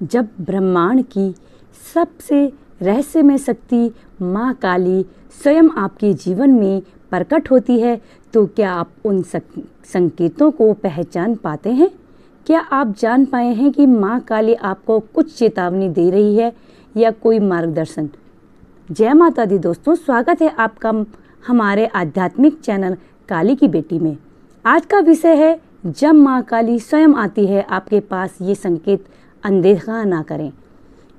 जब ब्रह्मांड की सबसे रहस्यमय शक्ति माँ काली स्वयं आपके जीवन में प्रकट होती है तो क्या आप उन संकेतों को पहचान पाते हैं? क्या आप जान पाए हैं कि माँ काली आपको कुछ चेतावनी दे रही है या कोई मार्गदर्शन? जय माता दी दोस्तों, स्वागत है आपका हमारे आध्यात्मिक चैनल काली की बेटी में। आज का विषय है जब माँ काली स्वयं आती है आपके पास, ये संकेत अनदेखा ना करें।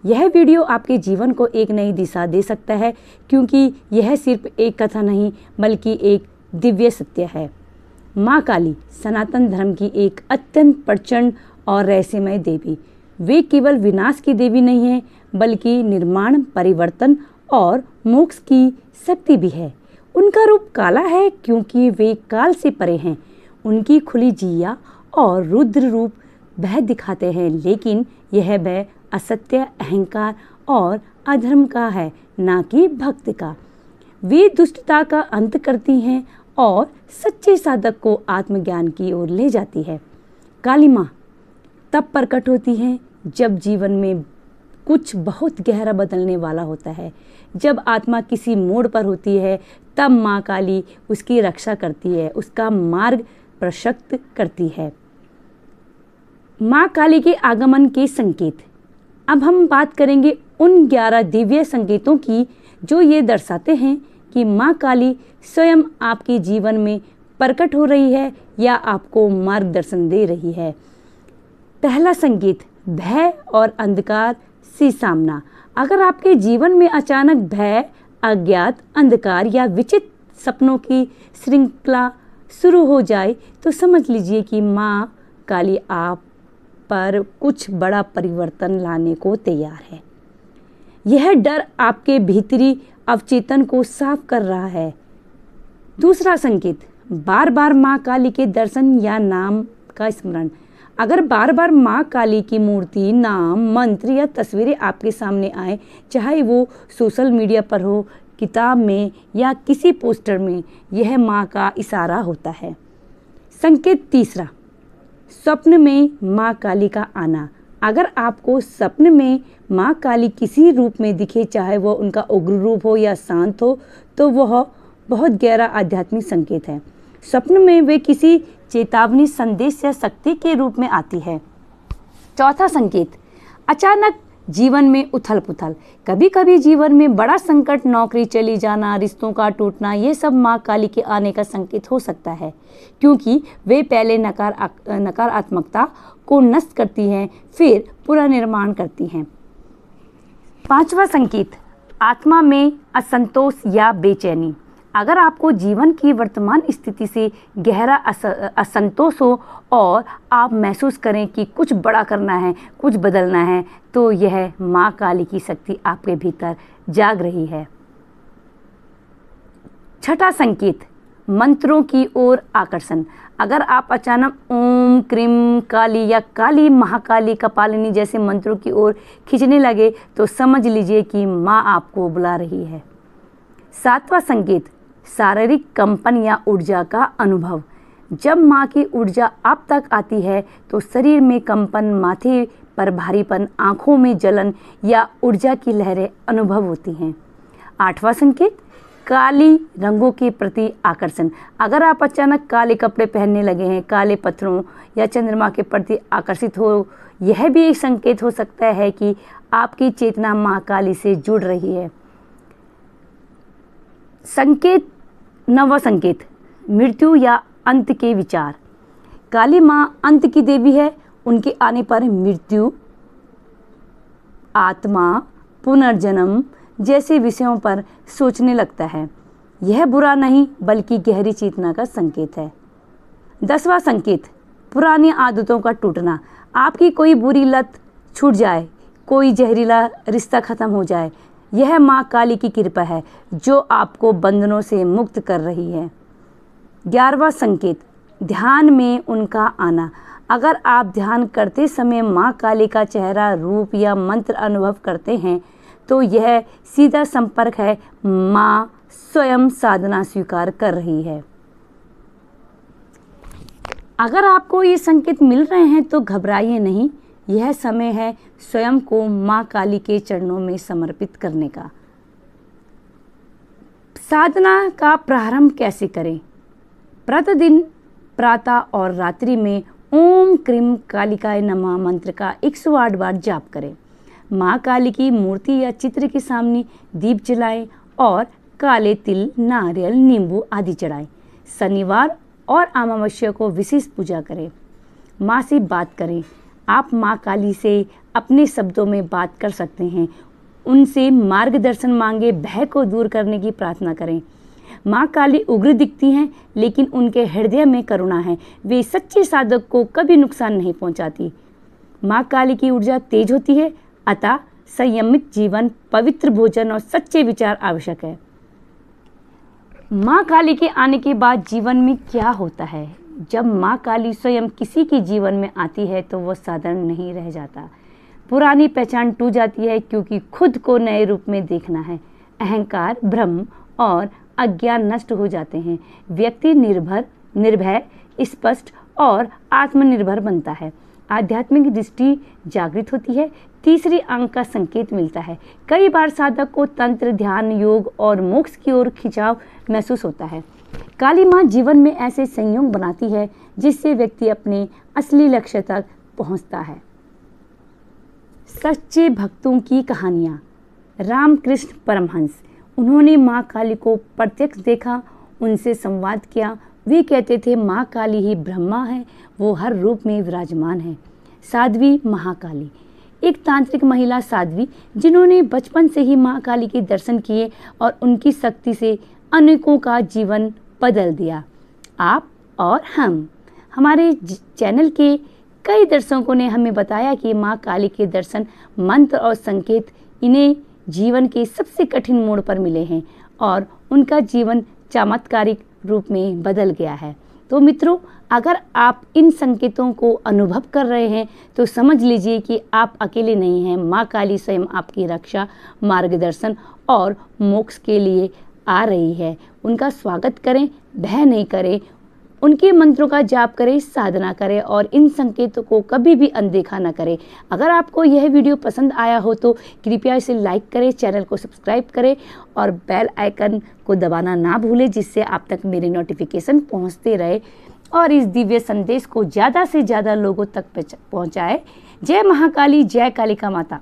यह वीडियो आपके जीवन को एक नई दिशा दे सकता है, क्योंकि यह सिर्फ एक कथा नहीं बल्कि एक दिव्य सत्य है। माँ काली सनातन धर्म की एक अत्यंत प्रचंड और रहस्यमय देवी। वे केवल विनाश की देवी नहीं है बल्कि निर्माण, परिवर्तन और मोक्ष की शक्ति भी है। उनका रूप काला है क्योंकि वे काल से परे हैं। उनकी खुली जिया और रुद्र रूप भय दिखाते हैं, लेकिन यह भय असत्य, अहंकार और अधर्म का है, ना कि भक्त का। वे दुष्टता का अंत करती हैं और सच्चे साधक को आत्मज्ञान की ओर ले जाती है। काली माँ तब प्रकट होती हैं जब जीवन में कुछ बहुत गहरा बदलने वाला होता है। जब आत्मा किसी मोड़ पर होती है तब माँ काली उसकी रक्षा करती है, उसका मार्ग प्रशस्त करती है। माँ काली के आगमन के संकेत। अब हम बात करेंगे उन 11 दिव्य संकेतों की जो ये दर्शाते हैं कि माँ काली स्वयं आपके जीवन में प्रकट हो रही है या आपको मार्गदर्शन दे रही है। पहला संकेत, भय और अंधकार से सामना। अगर आपके जीवन में अचानक भय, अज्ञात, अंधकार या विचित्र सपनों की श्रृंखला शुरू हो जाए तो समझ लीजिए कि माँ काली आप पर कुछ बड़ा परिवर्तन लाने को तैयार है। यह डर आपके भीतरी अवचेतन को साफ कर रहा है। दूसरा संकेत, बार बार माँ काली के दर्शन या नाम का स्मरण। अगर बार बार माँ काली की मूर्ति, नाम, मंत्र या तस्वीरें आपके सामने आए, चाहे वो सोशल मीडिया पर हो, किताब में या किसी पोस्टर में, यह माँ का इशारा होता है। संकेत तीसरा, स्वप्न में माँ काली का आना। अगर आपको स्वप्न में माँ काली किसी रूप में दिखे, चाहे वह उनका उग्र रूप हो या शांत हो, तो वह बहुत गहरा आध्यात्मिक संकेत है। स्वप्न में वे किसी चेतावनी, संदेश या शक्ति के रूप में आती है। चौथा संकेत, अचानक जीवन में उथल पुथल। कभी कभी जीवन में बड़ा संकट, नौकरी चली जाना, रिश्तों का टूटना, ये सब माँ काली के आने का संकेत हो सकता है, क्योंकि वे पहले नकारात्मकता को नष्ट करती हैं, फिर पुनर्निर्माण करती हैं। पांचवा संकेत, आत्मा में असंतोष या बेचैनी। अगर आपको जीवन की वर्तमान स्थिति से गहरा असंतोष हो और आप महसूस करें कि कुछ बड़ा करना है, कुछ बदलना है, तो यह माँ काली की शक्ति आपके भीतर जाग रही है। छठा संकेत, मंत्रों की ओर आकर्षण। अगर आप अचानक ओम क्रीम काली या काली महाकाली कपालिनी जैसे मंत्रों की ओर खींचने लगे तो समझ लीजिए कि माँ आपको बुला रही है। सातवां संकेत, शारीरिक कंपन या ऊर्जा का अनुभव। जब माँ की ऊर्जा आप तक आती है तो शरीर में कंपन, माथे पर भारीपन, आंखों में जलन या ऊर्जा की लहरें अनुभव होती हैं। आठवां संकेत, काली रंगों के प्रति आकर्षण। अगर आप अचानक काले कपड़े पहनने लगे हैं, काले पत्थरों या चंद्रमा के प्रति आकर्षित हो, यह भी एक संकेत हो सकता है कि आपकी चेतना माँ काली से जुड़ रही है। संकेत, नवा संकेत, मृत्यु या अंत के विचार। काली माँ अंत की देवी है। उनके आने पर मृत्यु, आत्मा, पुनर्जन्म जैसे विषयों पर सोचने लगता है। यह बुरा नहीं बल्कि गहरी चेतना का संकेत है। 10वां संकेत, पुरानी आदतों का टूटना। आपकी कोई बुरी लत छूट जाए, कोई जहरीला रिश्ता खत्म हो जाए, यह माँ काली की कृपा है जो आपको बंधनों से मुक्त कर रही है। 11वां संकेत, ध्यान में उनका आना। अगर आप ध्यान करते समय माँ काली का चेहरा, रूप या मंत्र अनुभव करते हैं तो यह सीधा संपर्क है, माँ स्वयं साधना स्वीकार कर रही है। अगर आपको ये संकेत मिल रहे हैं तो घबराइए नहीं, यह समय है स्वयं को माँ काली के चरणों में समर्पित करने का। साधना का प्रारंभ कैसे करें? प्रतिदिन प्रातः और रात्रि में ओम क्रीम कालिकाय नमः मंत्र का 108 बार जाप करें। माँ काली की मूर्ति या चित्र के सामने दीप जलाएं और काले तिल, नारियल, नींबू आदि चढ़ाएं। शनिवार और अमावस्या को विशेष पूजा करें। माँ से बात करें। आप माँ काली से अपने शब्दों में बात कर सकते हैं। उनसे मार्गदर्शन मांगे, भय को दूर करने की प्रार्थना करें। माँ काली उग्र दिखती हैं, लेकिन उनके हृदय में करुणा है। वे सच्चे साधक को कभी नुकसान नहीं पहुंचाती। माँ काली की ऊर्जा तेज होती है, अतः संयमित जीवन, पवित्र भोजन और सच्चे विचार आवश्यक है। माँ काली के आने के बाद जीवन में क्या होता है? जब माँ काली स्वयं किसी के जीवन में आती है तो वह साधारण नहीं रह जाता। पुरानी पहचान टूट जाती है, क्योंकि खुद को नए रूप में देखना है। अहंकार, भ्रम और अज्ञान नष्ट हो जाते हैं। व्यक्ति निर्भय, स्पष्ट और आत्मनिर्भर बनता है। आध्यात्मिक दृष्टि जागृत होती है। तीसरी अंक का संकेत मिलता है। कई बार साधक को तंत्र, ध्यान, योग और मोक्ष की ओर खिंचाव महसूस होता है। काली माँ जीवन में ऐसे संयोग बनाती है जिससे व्यक्ति अपने असली लक्ष्य तक पहुंचता है। सच्चे भक्तों की कहानियाँ। रामकृष्ण परमहंस, उन्होंने माँ काली को प्रत्यक्ष देखा, उनसे संवाद किया। वे कहते थे, माँ काली ही ब्रह्मा है, वो हर रूप में विराजमान है। साध्वी महाकाली, एक तांत्रिक महिला साध्वी जिन्होंने बचपन से ही माँ काली के दर्शन किए और उनकी शक्ति से अनेकों का जीवन बदल दिया। आप और हम, हमारे चैनल के कई दर्शकों ने हमें बताया कि माँ काली के दर्शन, मंत्र और संकेत इन्हें जीवन के सबसे कठिन मोड़ पर मिले हैं और उनका जीवन चमत्कारिक रूप में बदल गया है। तो मित्रों, अगर आप इन संकेतों को अनुभव कर रहे हैं तो समझ लीजिए कि आप अकेले नहीं हैं। माँ काली स्वयं आपकी रक्षा, मार्गदर्शन और मोक्ष के लिए आ रही है। उनका स्वागत करें, भय नहीं करें, उनके मंत्रों का जाप करें, साधना करें और इन संकेतों को कभी भी अनदेखा न करें। अगर आपको यह वीडियो पसंद आया हो तो कृपया इसे लाइक करें, चैनल को सब्सक्राइब करें और बेल आइकन को दबाना ना भूलें, जिससे आप तक मेरे नोटिफिकेशन पहुंचते रहे और इस दिव्य संदेश को ज़्यादा से ज़्यादा लोगों तक पहुंचाए। जय महाकाली, जय कालिका माता।